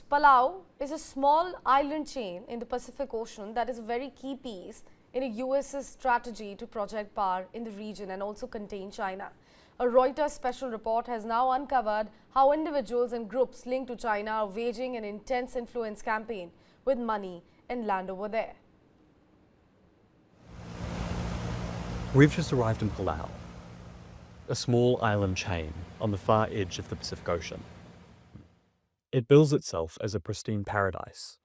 Palau is a small island chain in the Pacific Ocean that is a very key piece in a US's strategy to project power in the region and also contain China. A Reuters special report has now uncovered how individuals and groups linked to China are waging an intense influence campaign with money and land over there. We've just arrived in Palau, a small island chain on the far edge of the Pacific Ocean. It bills itself as a pristine paradise.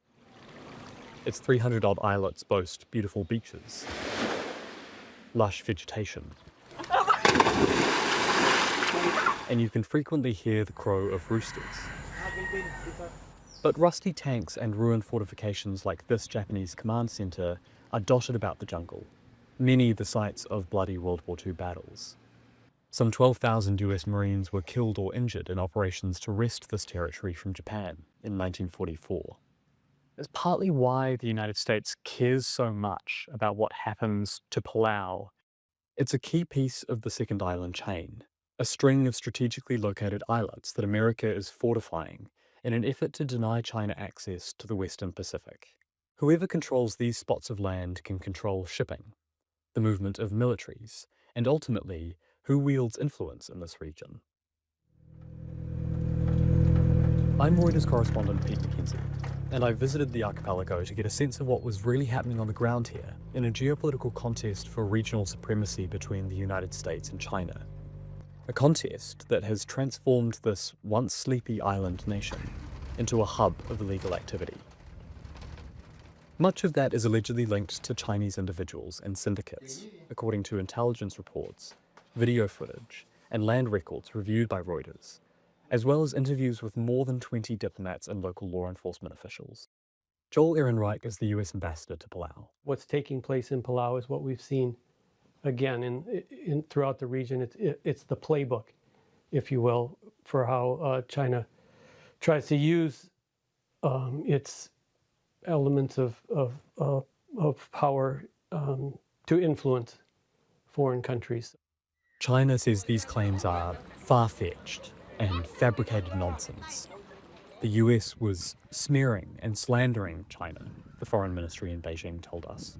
Its 300-odd islets boast beautiful beaches, lush vegetation, and you can frequently hear the crow of roosters. But rusty tanks and ruined fortifications like this Japanese command center are dotted about the jungle, many the sites of bloody World War II battles. Some 12,000 US Marines were killed or injured in operations to wrest this territory from Japan in 1944. It's partly why the United States cares so much about what happens to Palau. It's a key piece of the second island chain, a string of strategically located islets that America is fortifying in an effort to deny China access to the Western Pacific. Whoever controls these spots of land can control shipping, the movement of militaries, and ultimately, who wields influence in this region. I'm Reuters correspondent Pete McKenzie, and I visited the archipelago to get a sense of what was really happening on the ground here in a geopolitical contest for regional supremacy between the United States and China. A contest that has transformed this once sleepy island nation into a hub of illegal activity. Much of that is allegedly linked to Chinese individuals and syndicates, according to intelligence reports, video footage, and land records reviewed by Reuters, as well as interviews with more than 20 diplomats and local law enforcement officials. Joel Ehrenreich is the US ambassador to Palau. What's taking place in Palau is what we've seen again in throughout the region. It's the playbook, if you will, for how China tries to use its elements of power to influence foreign countries. China says these claims are far-fetched and fabricated nonsense. The US was smearing and slandering China, the foreign ministry in Beijing told us.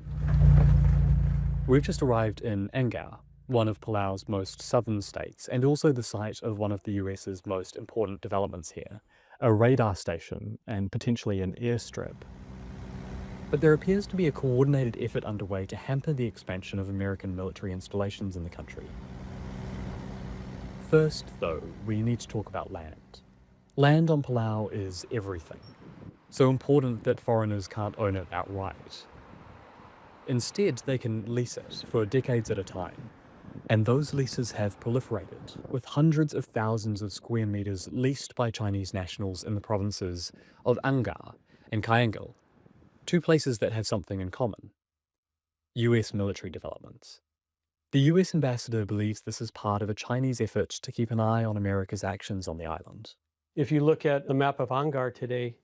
We've just arrived in Angar, one of Palau's most southern states, and also the site of one of the US's most important developments here, a radar station and potentially an airstrip. But there appears to be a coordinated effort underway to hamper the expansion of American military installations in the country. First, though, we need to talk about land. Land on Palau is everything, so important that foreigners can't own it outright. Instead, they can lease it for decades at a time, and those leases have proliferated, with hundreds of thousands of square meters leased by Chinese nationals in the provinces of Angar and Kyangal, two places that have something in common: US military developments. The US ambassador believes this is part of a Chinese effort to keep an eye on America's actions on the island. If you look at the map of Angar today,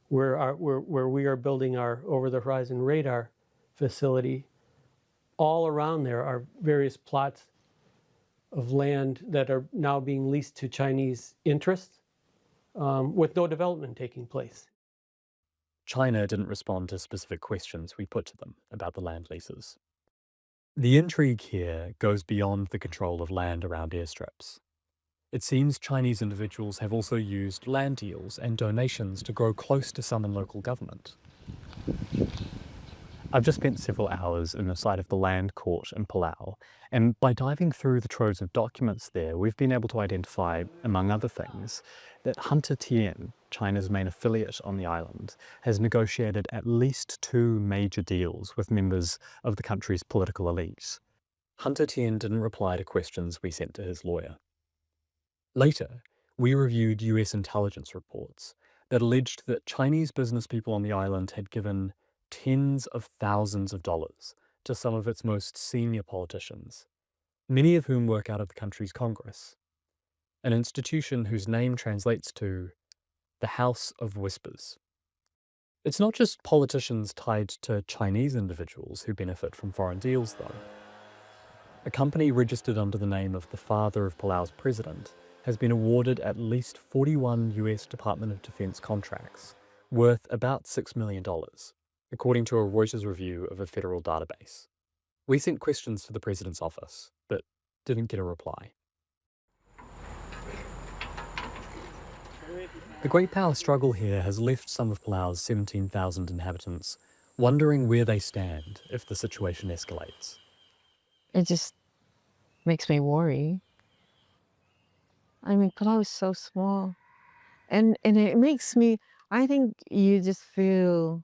where we are building our over-the-horizon radar facility, all around there are various plots of land that are now being leased to Chinese interests with no development taking place. China didn't respond to specific questions we put to them about the land leases. The intrigue here goes beyond the control of land around airstrips. It seems Chinese individuals have also used land deals and donations to grow close to some in local government. I've just spent several hours in the site of the land court in Palau, and by diving through the troves of documents there, we've been able to identify, among other things, that Hunter Tian, China's main affiliate on the island, has negotiated at least 2 major deals with members of the country's political elite. Hunter Tian didn't reply to questions we sent to his lawyer. Later, we reviewed US intelligence reports that alleged that Chinese business people on the island had given tens of thousands of dollars to some of its most senior politicians, many of whom work out of the country's Congress, an institution whose name translates to the House of Whispers. It's not just politicians tied to Chinese individuals who benefit from foreign deals, though. A company registered under the name of the father of Palau's president has been awarded at least 41 US Department of Defense contracts worth about $6 million, according to a Reuters review of a federal database. We sent questions to the President's office, but didn't get a reply. The great power struggle here has left some of Palau's 17,000 inhabitants wondering where they stand if the situation escalates. It just makes me worry. I mean, Palau is so small. And it makes me, I think you just feel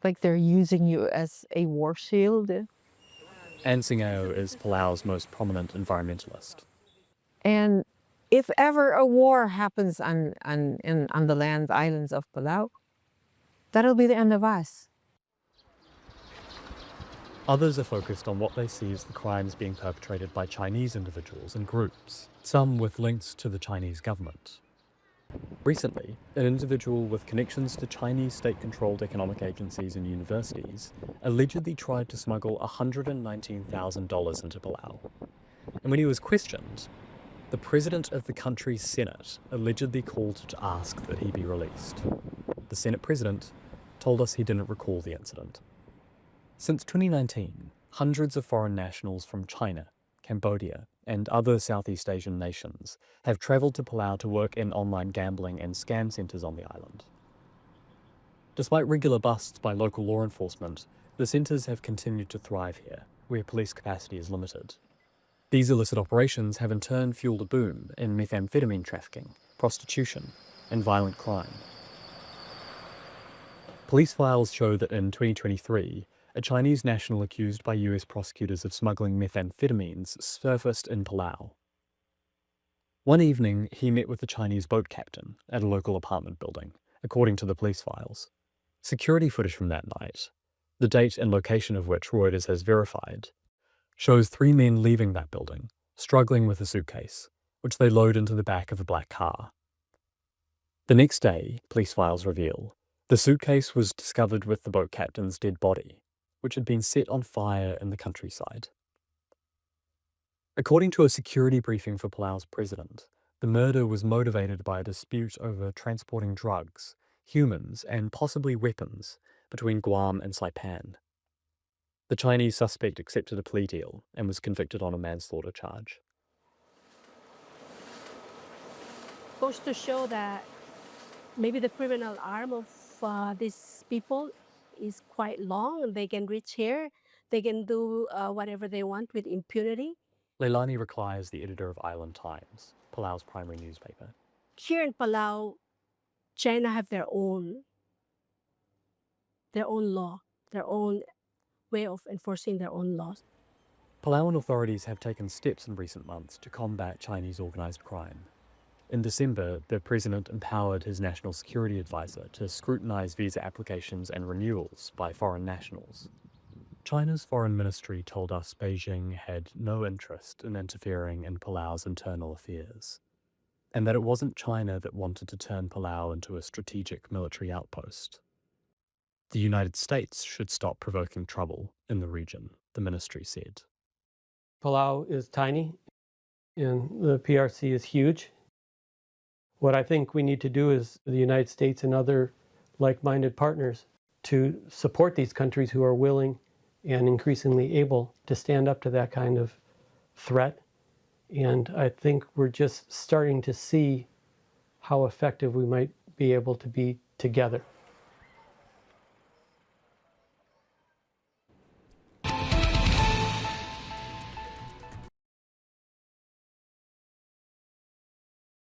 like they're using you as a war shield. Ann Singao is Palau's most prominent environmentalist. And if ever a war happens on the islands of Palau, that'll be the end of us. Others are focused on what they see as the crimes being perpetrated by Chinese individuals and groups, some with links to the Chinese government. Recently, an individual with connections to Chinese state-controlled economic agencies and universities allegedly tried to smuggle $119,000 into Palau. And when he was questioned, the president of the country's Senate allegedly called to ask that he be released. The Senate president told us he didn't recall the incident. Since 2019, hundreds of foreign nationals from China, Cambodia, and other Southeast Asian nations have travelled to Palau to work in online gambling and scam centres on the island. Despite regular busts by local law enforcement, the centres have continued to thrive here, where police capacity is limited. These illicit operations have in turn fueled a boom in methamphetamine trafficking, prostitution, and violent crime. Police files show that in 2023, a Chinese national accused by US prosecutors of smuggling methamphetamines surfaced in Palau. One evening, he met with a Chinese boat captain at a local apartment building, according to the police files. Security footage from that night, the date and location of which Reuters has verified, shows 3 men leaving that building, struggling with a suitcase, which they load into the back of a black car. The next day, police files reveal, the suitcase was discovered with the boat captain's dead body, which had been set on fire in the countryside. According to a security briefing for Palau's president, the murder was motivated by a dispute over transporting drugs, humans, and possibly weapons between Guam and Saipan. The Chinese suspect accepted a plea deal and was convicted on a manslaughter charge. Goes to show that maybe the criminal arm of these people is quite long. They can reach here. They can do whatever they want with impunity. Leilani Raklai is the editor of Island Times, Palau's primary newspaper. Here in Palau, China have their own law, their own way of enforcing their own laws. Palauan authorities have taken steps in recent months to combat Chinese organised crime. In December, the president empowered his national security advisor to scrutinise visa applications and renewals by foreign nationals. China's foreign ministry told us Beijing had no interest in interfering in Palau's internal affairs, and that it wasn't China that wanted to turn Palau into a strategic military outpost. The United States should stop provoking trouble in the region, the ministry said. Palau is tiny, and the PRC is huge. What I think we need to do is the United States and other like-minded partners to support these countries who are willing and increasingly able to stand up to that kind of threat. And I think we're just starting to see how effective we might be able to be together.